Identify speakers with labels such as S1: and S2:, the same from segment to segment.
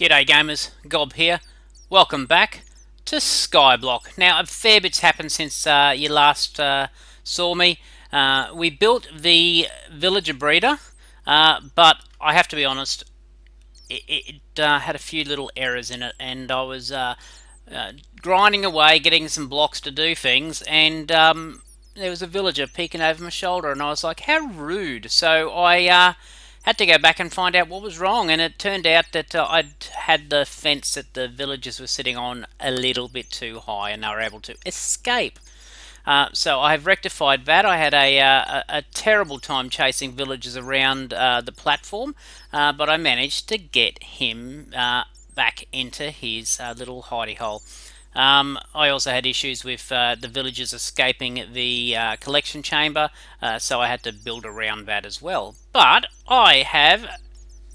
S1: G'day gamers, Gob here. Welcome back to SkyBlock. Now a fair bit's happened since you last saw me. We built the villager breeder, but I have to be honest, it had a few little errors in it, and I was grinding away, getting some blocks to do things, and there was a villager peeking over my shoulder, and I was like, how rude. So I had to go back and find out what was wrong, and it turned out that I'd had the fence that the villagers were sitting on a little bit too high, and they were able to escape. So I have rectified that. I had a terrible time chasing villagers around the platform, but I managed to get him back into his little hidey hole. I also had issues with the villagers escaping the collection chamber, so I had to build around that as well. But I have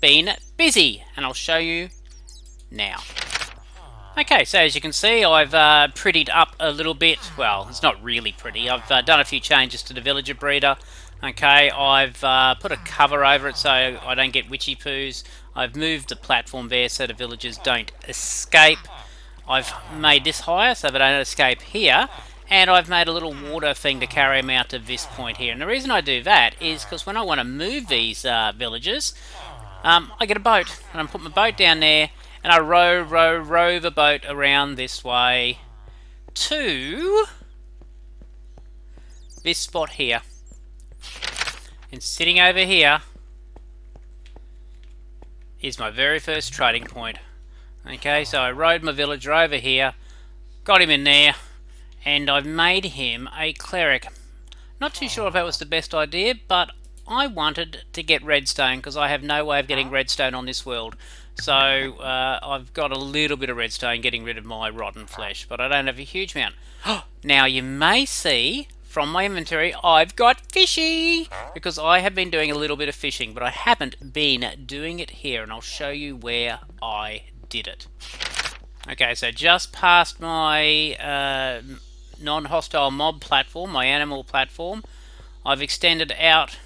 S1: been busy, and I'll show you now. Okay, so as you can see, I've prettied up a little bit. Well, it's not really pretty. I've done a few changes to the villager breeder. Okay, I've put a cover over it so I don't get witchy poos. I've moved the platform there so the villagers don't escape. I've made this higher so they don't escape here, and I've made a little water thing to carry them out to this point here. And the reason I do that is because when I want to move these villagers, I get a boat, and I put my boat down there, and I row the boat around this way to this spot here. And sitting over here is my very first trading point. Okay, so I rode my villager over here, got him in there, and I've made him a cleric. Not too sure if that was the best idea, but I wanted to get redstone because I have no way of getting redstone on this world. So I've got a little bit of redstone getting rid of my rotten flesh, but I don't have a huge amount. Now you may see from my inventory I've got fishy because I have been doing a little bit of fishing, but I haven't been doing it here, and I'll show you where I did it. Okay, so just past my non-hostile mob platform, my animal platform, I've extended out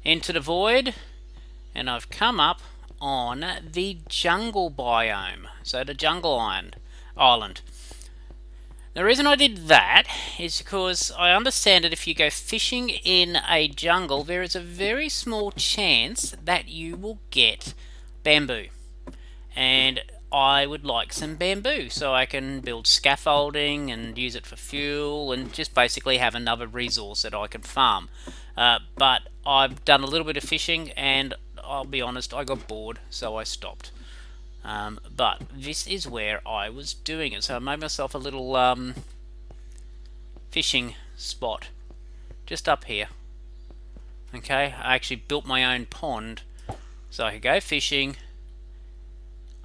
S1: into the void, and I've come up on the jungle biome, so the jungle island. The reason I did that is because I understand that if you go fishing in a jungle, there is a very small chance that you will get bamboo. And I would like some bamboo so I can build scaffolding and use it for fuel and just basically have another resource that I can farm. But I've done a little bit of fishing, and I'll be honest, I got bored, so I stopped. But this is where I was doing it, so I made myself a little fishing spot just up here. Okay, I actually built my own pond so I could go fishing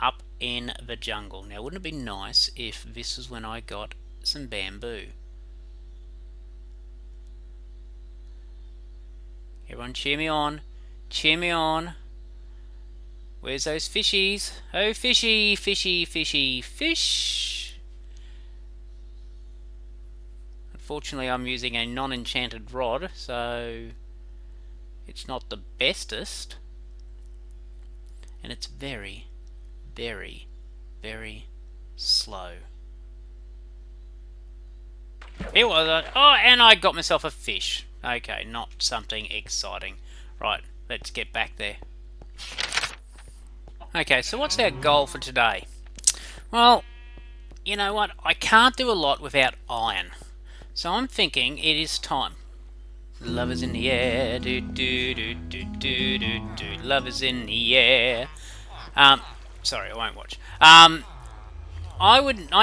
S1: up in the jungle. Now, wouldn't it be nice if this was when I got some bamboo? Everyone cheer me on. Cheer me on. Where's those fishies? Oh, fishy, fishy, fishy, fish. Unfortunately, I'm using a non-enchanted rod, so it's not the bestest. And it's very, very, very slow. Here was it. Oh, and I got myself a fish. Okay, not something exciting. Right, let's get back there. Okay, so what's our goal for today? Well, you know what? I can't do a lot without iron. So I'm thinking it is time. Love is in the air. Do, do, do, do, do, do, do. Love is in the air. Sorry, I won't watch. I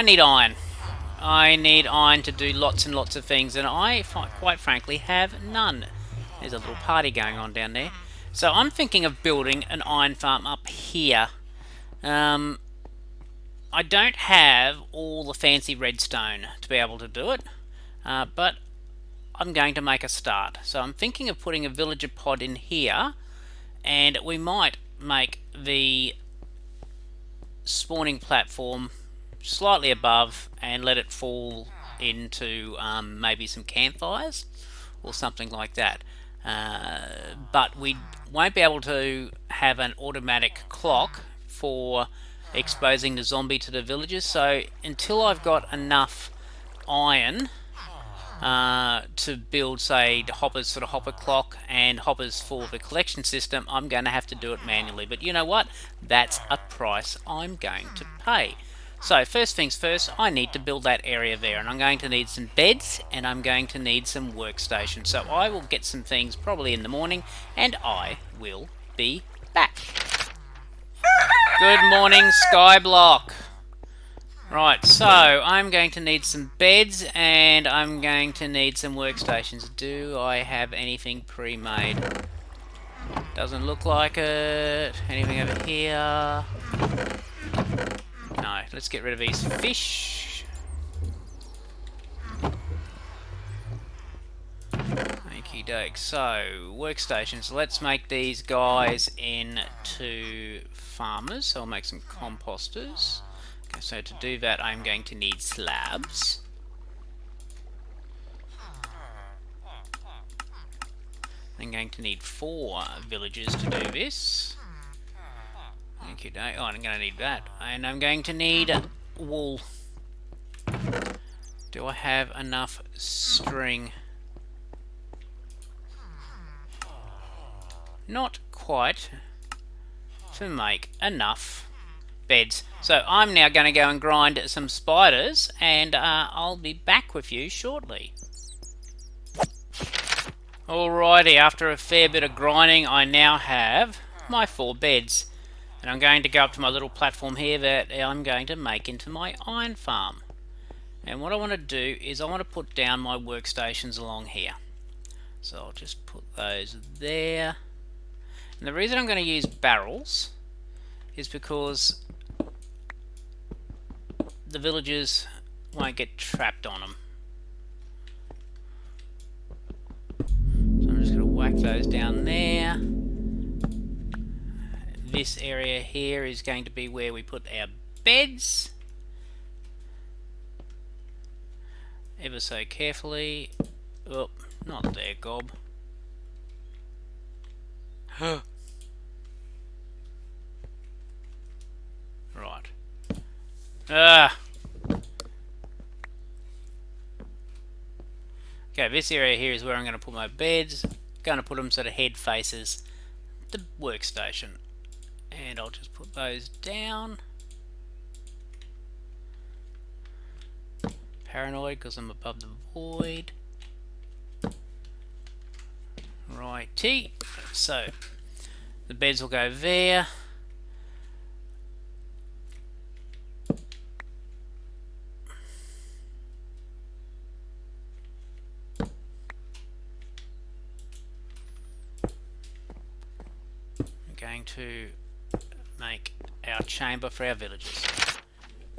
S1: need iron. I need iron to do lots and lots of things, and I, quite frankly, have none. There's a little party going on down there. So I'm thinking of building an iron farm up here. I don't have all the fancy redstone to be able to do it, but I'm going to make a start. So I'm thinking of putting a villager pod in here, and we might make the spawning platform slightly above and let it fall into maybe some campfires or something like that. But we won't be able to have an automatic clock for exposing the zombie to the villagers. So until I've got enough iron to build, say, the hoppers for the hopper clock and hoppers for the collection system, I'm going to have to do it manually. But you know what? That's a price I'm going to pay. So first things first, I need to build that area there, and I'm going to need some beds and I'm going to need some workstations. So I will get some things probably in the morning, and I will be back. Good morning, SkyBlock. Right, so I'm going to need some beds and I'm going to need some workstations. Do I have anything pre-made? Doesn't look like it. Anything over here? No, let's get rid of these fish. Okie doke. So, workstations. Let's make these guys into farmers. So I'll make some composters. Okay, so to do that I'm going to need slabs. I'm going to need 4 villagers to do this. Okay, oh, I'm going to need that. And I'm going to need wool. Do I have enough string? Not quite to make enough beds. So I'm now going to go and grind some spiders, and I'll be back with you shortly. Alrighty, after a fair bit of grinding, I now have my 4 beds. And I'm going to go up to my little platform here that I'm going to make into my iron farm. And what I want to do is I want to put down my workstations along here. So I'll just put those there. And the reason I'm going to use barrels is because the villagers won't get trapped on them. So I'm just going to whack those down there. This area here is going to be where we put our beds. Ever so carefully. Oh, not there, Gob. Right. Okay, this area here is where I'm going to put my beds. Going to put them so the head faces the workstation. And I'll just put those down. Paranoid because I'm above the void. Righty. So the beds will go there. I'm going to make our chamber for our villagers.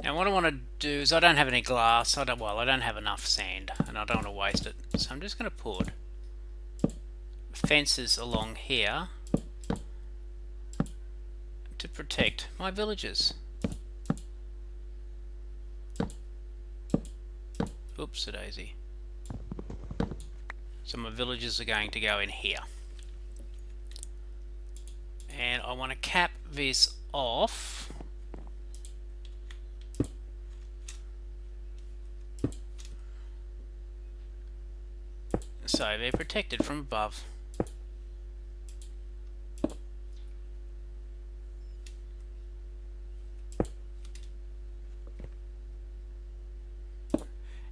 S1: Now what I want to do is, I don't have any glass, I don't have enough sand and I don't want to waste it, so I'm just going to put fences along here to protect my villagers. Oops a daisy. So my villagers are going to go in here. And I want to cap this off . So they're protected from above.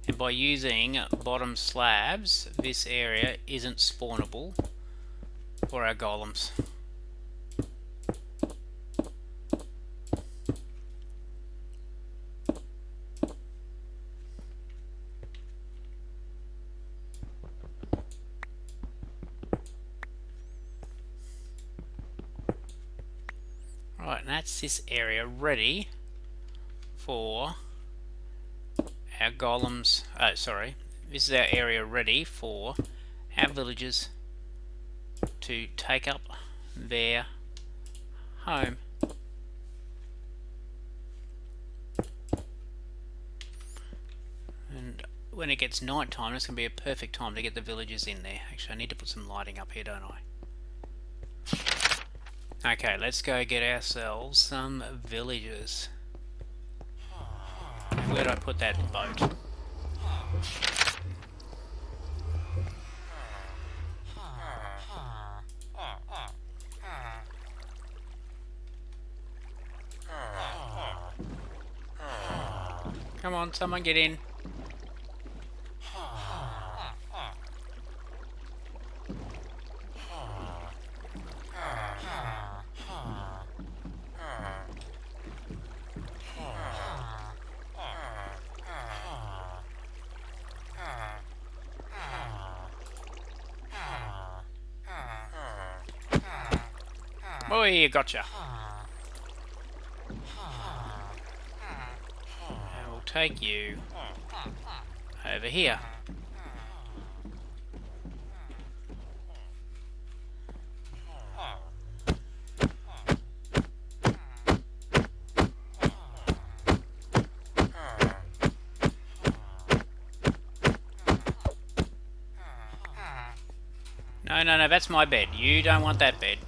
S1: And by using bottom slabs, this area isn't spawnable for our golems. Right, and that's this area ready for our golems. Oh, sorry. This is our area ready for our villagers to take up their home. And when it gets night time, it's going to be a perfect time to get the villagers in there. Actually, I need to put some lighting up here, don't I? Okay, let's go get ourselves some villagers. Where'd I put that boat? Come on, someone get in. Boy, gotcha. And we'll take you over here. No, no, no, that's my bed. You don't want that bed.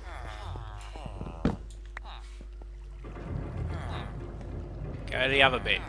S1: Go to the other bed.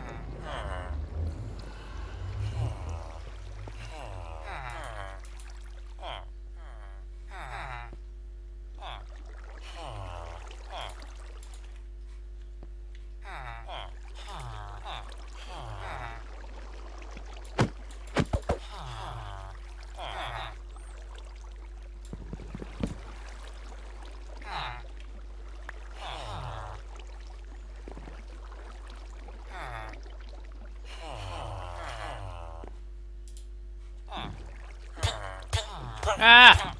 S1: Ah!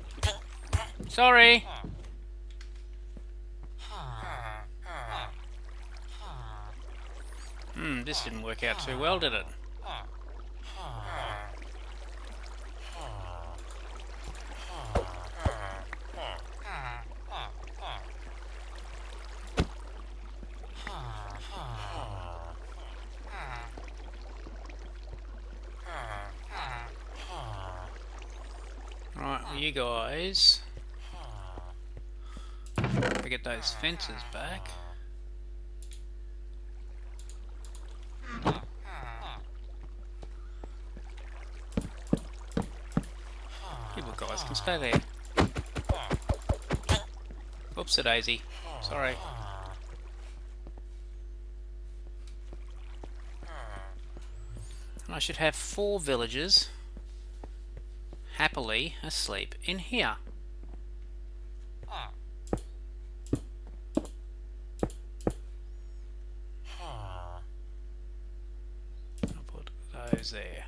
S1: Sorry. This didn't work out too well, did it? Right, well, you guys get those fences back. You guys can stay there. Oops-a daisy. Sorry. And I should have 4 villagers happily asleep in here. I'll put those there.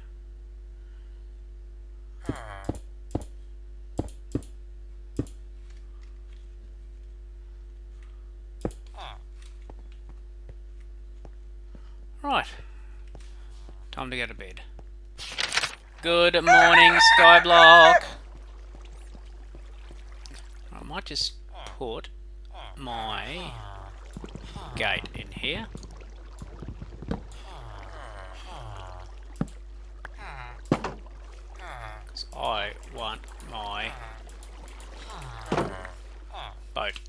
S1: Right. Time to go to bed. Good morning, SkyBlock. I might just put my gate in here. Because I want my boat.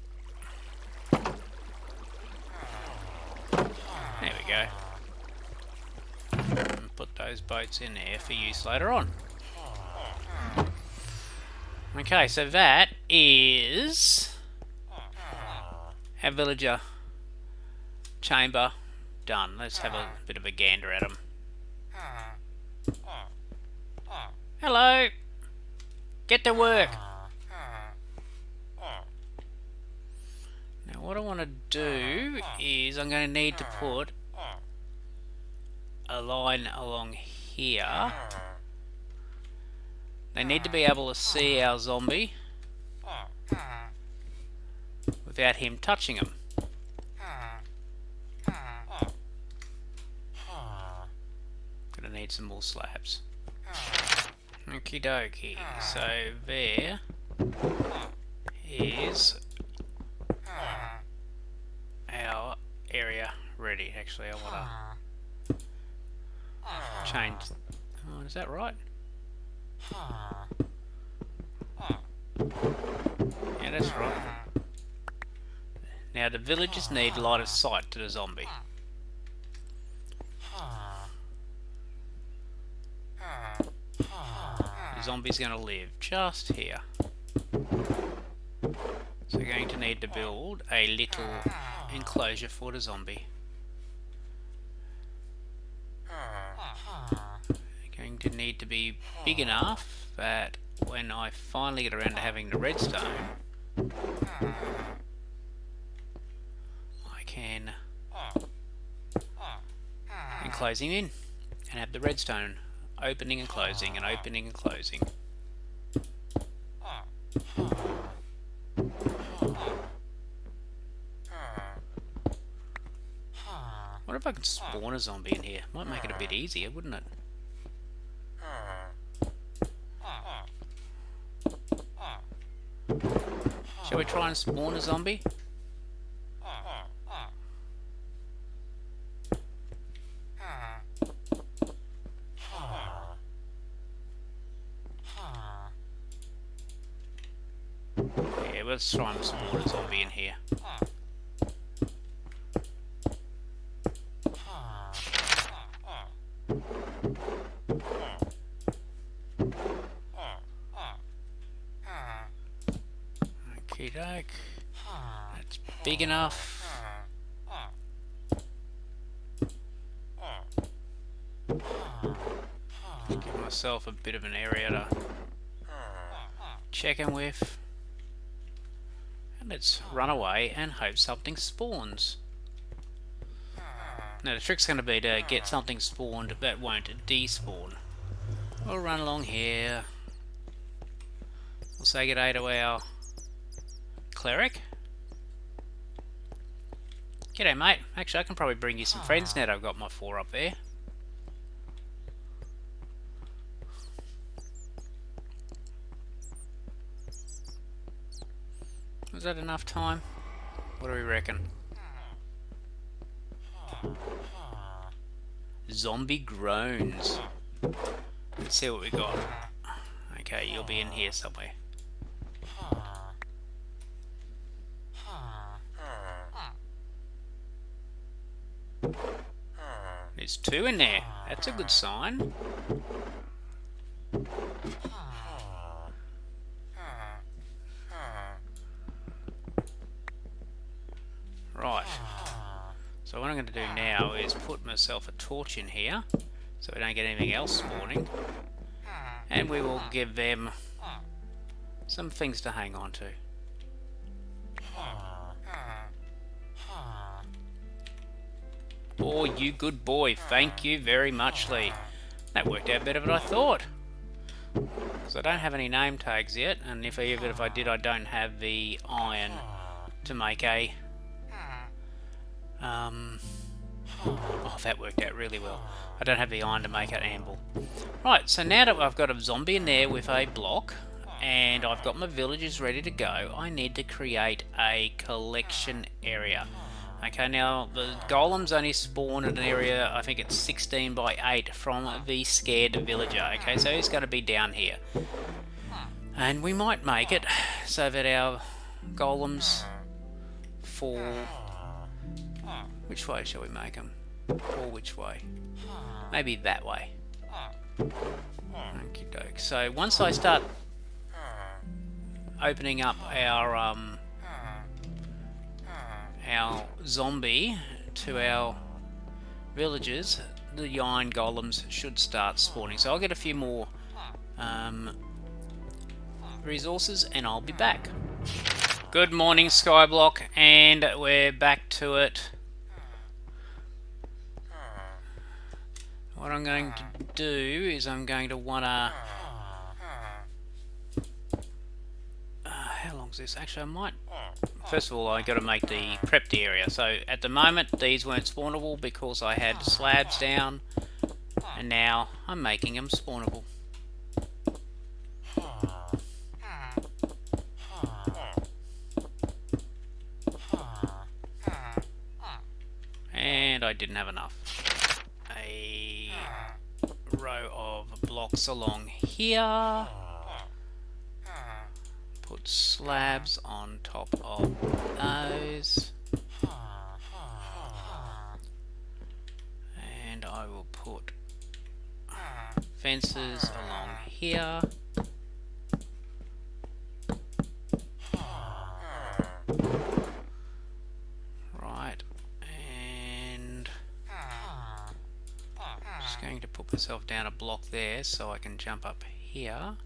S1: There we go. And put those boats in there for use later on. Okay, so that is our villager chamber done. Let's have a bit of a gander at them. Hello! Get to work! Now what I want to do is I'm going to need to put a line along here. They need to be able to see our zombie without him touching them. Gonna need some more slabs. Okie dokie. So there is our area ready. Actually, I want to change. Oh, is that right? Yeah, that's right. Now the villagers need line of sight to the zombie. The zombie's going to live just here. So we're going to need to build a little enclosure for the zombie. Going to need to be big enough that when I finally get around to having the redstone, I can enclose him in and have the redstone opening and closing and opening and closing. What if I could spawn a zombie in here? Might make it a bit easier, wouldn't it? Shall we try and spawn a zombie? Yeah, let's try and spawn a zombie in here. Okie doke. That's big enough. Give myself a bit of an area to check in with. And let's run away and hope something spawns. Now the trick's going to be to get something spawned that won't despawn. We'll run along here. We'll say good day to our cleric. G'day mate. Actually I can probably bring you some friends now that I've got my 4 up there. Was that enough time? What do we reckon? Zombie groans. Let's see what we got. Okay, you'll be in here somewhere. There's 2 in there. That's a good sign. Right. So what I'm going to do now is put myself a torch in here so we don't get anything else spawning. And we will give them some things to hang on to. Oh, you good boy. Thank you very much, Lee. That worked out better than I thought. So I don't have any name tags yet, and even if I did, I don't have the iron to make a... oh, that worked out really well. I don't have the iron to make an anvil. Right, so now that I've got a zombie in there with a block, and I've got my villagers ready to go, I need to create a collection area. Okay, now the golems only spawn in an area, I think it's 16 by 8 from the scared villager. Okay, so he's going to be down here. And we might make it so that our golems fall... Which way shall we make them? Or which way? Maybe that way. Okie doke. So once I start opening up our zombie to our villagers, the iron golems should start spawning. So I'll get a few more resources and I'll be back. Good morning, SkyBlock, and we're back to it. What I'm going to do is I'm going to want to... how long's this? Actually, I might... First of all, I got to make the prepped area. So at the moment, these weren't spawnable because I had slabs down, and now I'm making them spawnable. And I didn't have enough. A row of blocks along here. Put slabs on top of those. fences along here. Right, and just going to put myself down a block there so I can jump up here.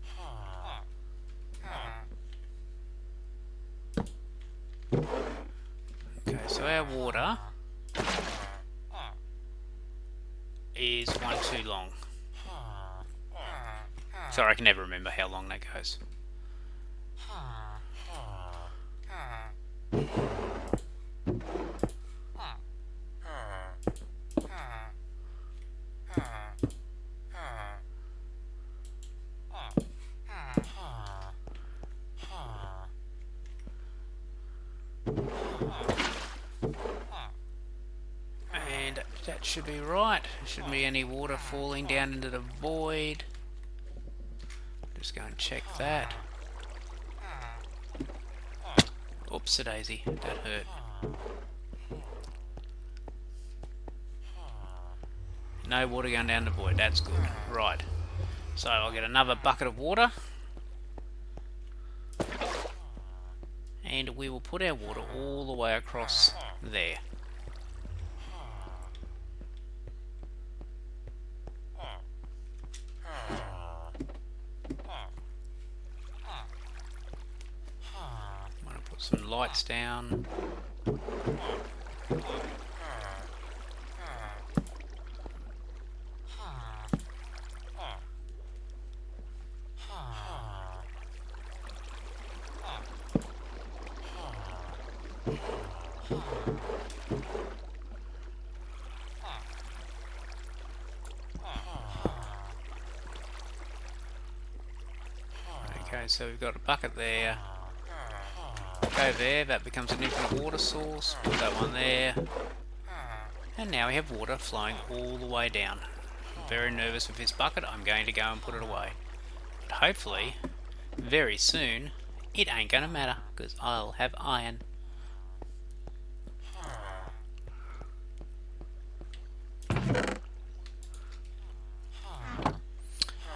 S1: Okay, so our water is one too long. Sorry, I can never remember how long that goes. And that should be right. There shouldn't be any water falling down into the void. Just go and check that. Oops, a daisy. That hurt. No water going down the void. That's good. Right. So I'll get another bucket of water. And we will put our water all the way across there. I'm going to put some lights down. Okay, so we've got a bucket there. Go there, that becomes an infinite water source. Put that one there. And now we have water flowing all the way down. I'm very nervous with this bucket. I'm going to go and put it away. But hopefully, very soon, it ain't going to matter because I'll have iron.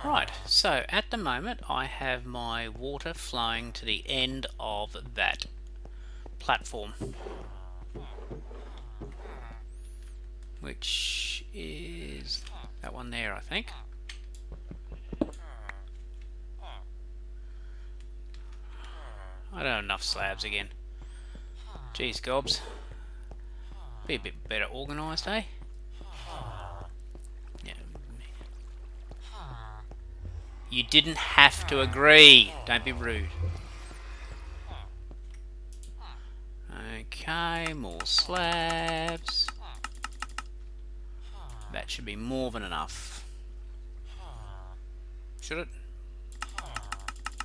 S1: Right, so at the moment I have my water flowing to the end of that platform, which is that one there, I think. I don't have enough slabs again. Jeez, gobs. Be a bit better organised, eh? Yeah. You didn't have to agree. Don't be rude. Okay, more slabs. That should be more than enough. Should it?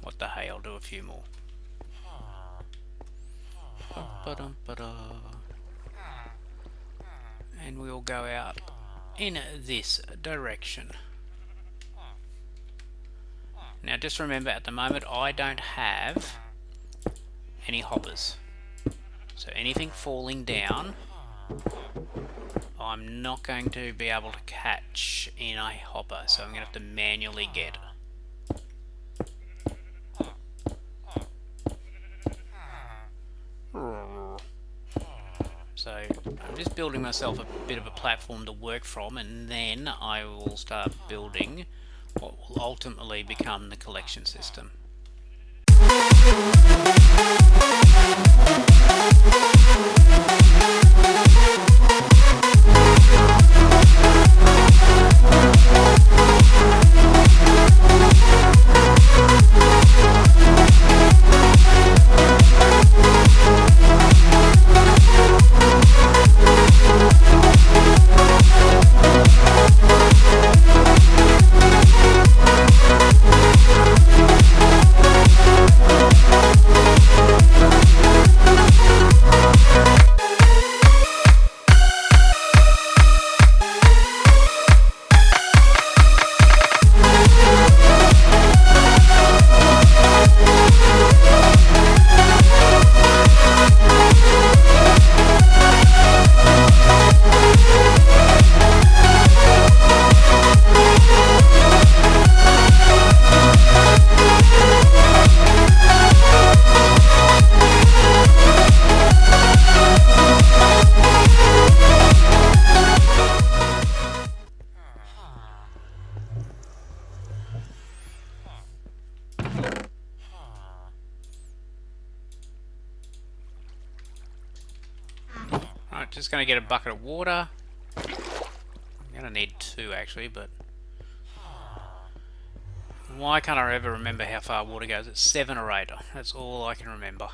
S1: What the hey, I'll do a few more. And we'll go out in this direction. Now just remember, at the moment I don't have any hoppers. So anything falling down, I'm not going to be able to catch in a hopper, so I'm going to have to manually get. So I'm just building myself a bit of a platform to work from, and then I will start building what will ultimately become the collection system. Right, just going to get a bucket of water. I'm going to need 2 actually, but why can't I ever remember how far water goes? It's 7 or 8. That's all I can remember.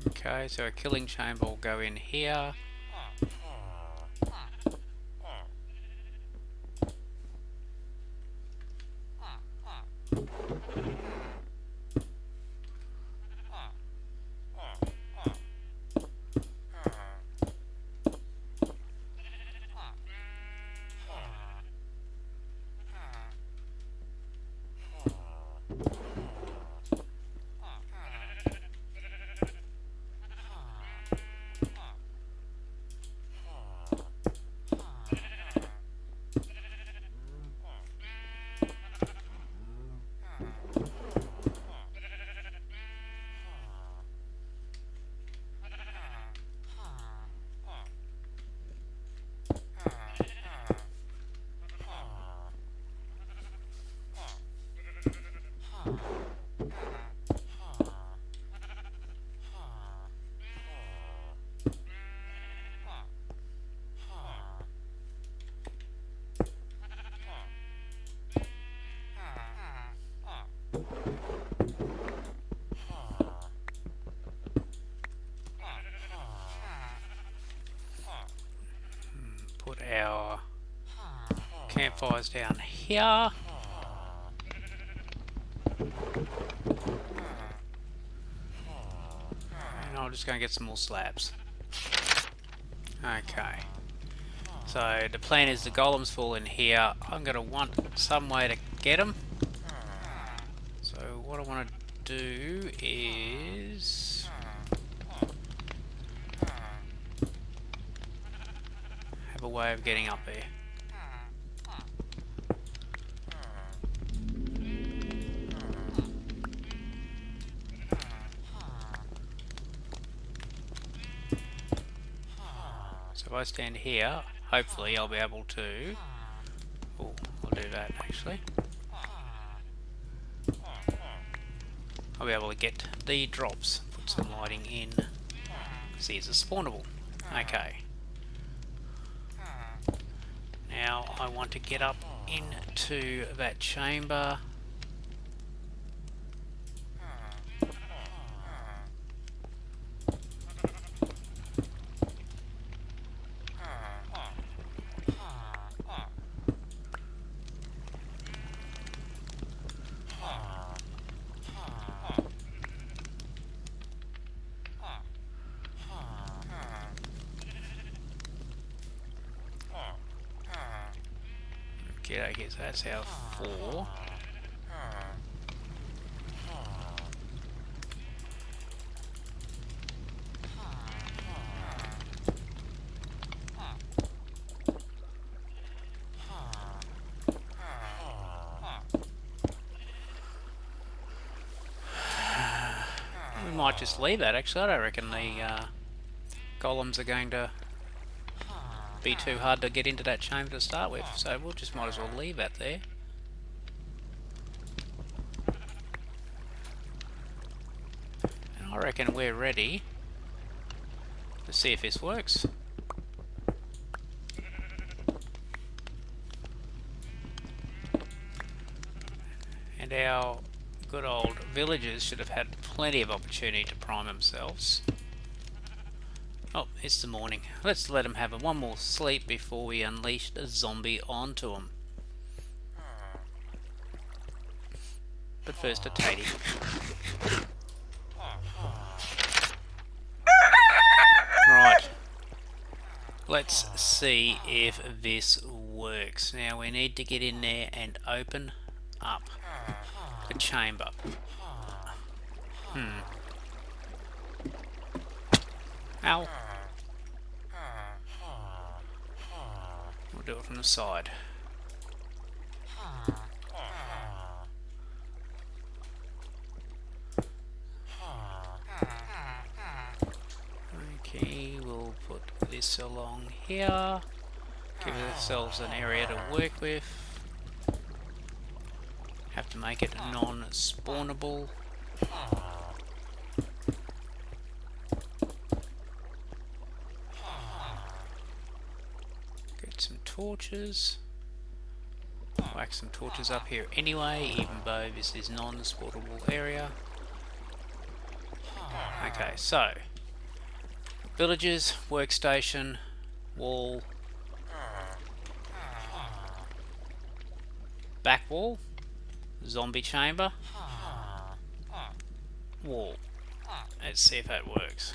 S1: Okay, so a killing chamber will go in here. Put our campfires down here. And I'm just going to get some more slabs. Okay. So the plan is the golems fall in here. I'm going to want some way to get them. So what I want to do is have a way of getting up there. So if I stand here, hopefully I'll be able to... Oh, I'll do that actually. I'll be able to get the drops, put some lighting in. See, it's a spawnable. Okay. Now I want to get up into that chamber. Okay, so that's our 4. We might just leave that actually. I don't reckon the golems are going to be too hard to get into that chamber to start with, so we'll just might as well leave that there. And I reckon we're ready to see if this works. And our good old villagers should have had plenty of opportunity to prime themselves. Oh, it's the morning. Let's let them have one more sleep before we unleash a zombie onto them. But first a tatty. Right. Let's see if this works. Now we need to get in there and open up the chamber. Ow. We'll do it from the side. Okay, we'll put this along here. Give ourselves an area to work with. Have to make it non-spawnable. Get some torches. Whack some torches up here anyway, even though this is non-spawnable area. Okay, so villages, workstation, wall, back wall, zombie chamber, wall. Let's see if that works.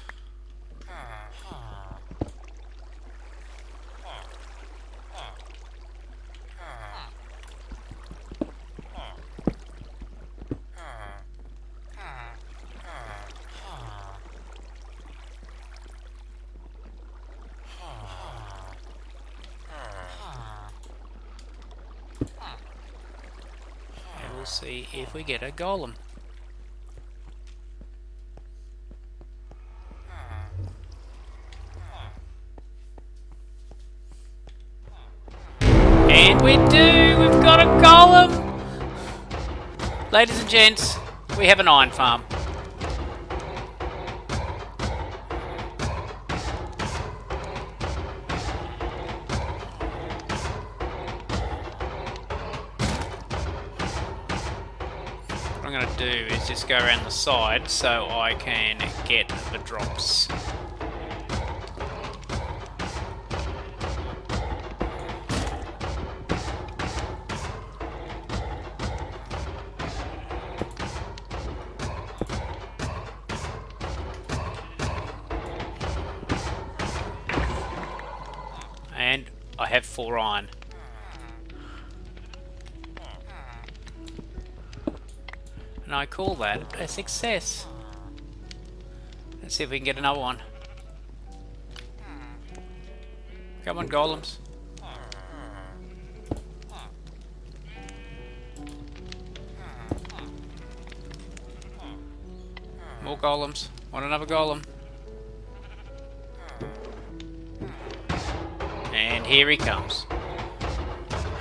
S1: And we'll see if we get a golem. And we do! We've got a golem! Ladies and gents, we have an iron farm. What I'm going to do is just go around the side so I can get the drops. And I have 4 iron. And I call that a success. Let's see if we can get another one. Come on, golems. More golems. Want another golem? And here he comes.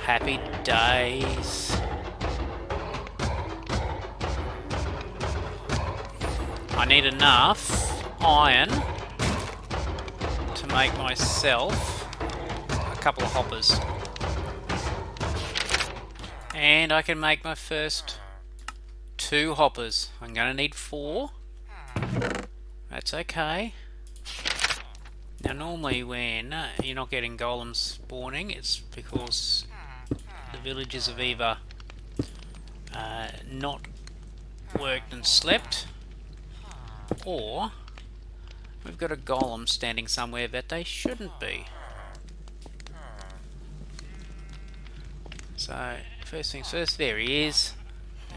S1: Happy days. I need enough iron to make myself a couple of hoppers. And I can make my first 2 hoppers. I'm going to need 4. That's okay. Now normally when you're not getting golems spawning, it's because the villages have either not worked and slept, or we've got a golem standing somewhere that they shouldn't be. So first things first, there he is.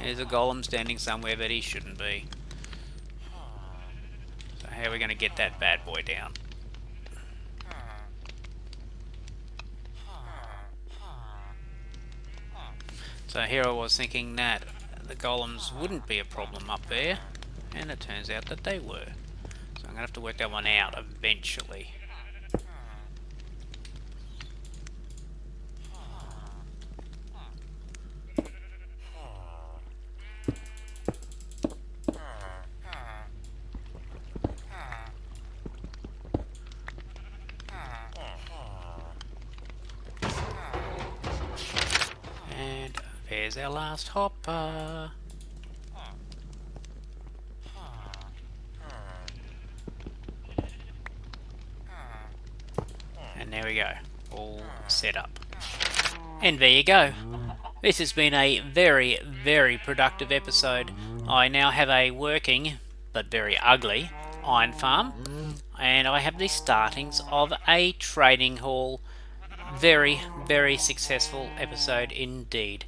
S1: There's a golem standing somewhere that he shouldn't be. So how are we going to get that bad boy down? So here I was thinking that the golems wouldn't be a problem up there, and it turns out that they were. So I'm going to have to work that one out eventually. And there's our last hopper. And there we go, all set up. And there you go. This has been a very, very productive episode. I now have a working, but very ugly, iron farm. And I have the startings of a trading hall. Very, very successful episode indeed.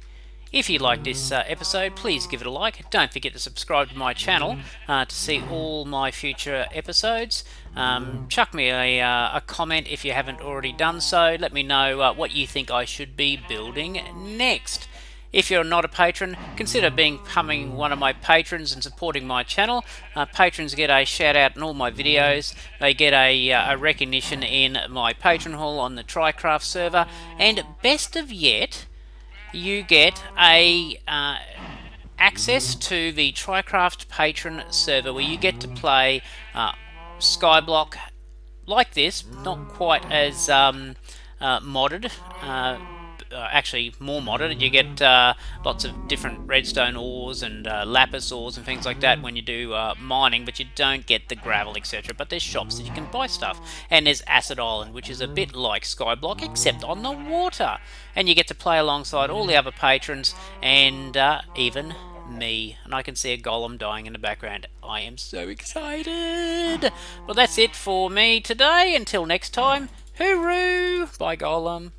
S1: If you like this episode, please give it a like. Don't forget to subscribe to my channel to see all my future episodes. Chuck me a comment if you haven't already done so. Let me know what you think I should be building next. If you're not a patron, consider becoming one of my patrons and supporting my channel. Patrons get a shout out in all my videos. They get a recognition in my patron hall on the TryCraft server, and best of yet, you get a access to the TryCraft patron server where you get to play SkyBlock like this, not quite as modded, actually more modded. You get lots of different redstone ores and lapis ores and things like that when you do mining, but you don't get the gravel, etc. But there's shops that you can buy stuff, and there's Acid Island, which is a bit like Skyblock except on the water, and you get to play alongside all the other patrons and even me. And I can see a golem dying in the background. I am so excited. Well, that's it for me today. Until next time, hooroo! Bye, golem.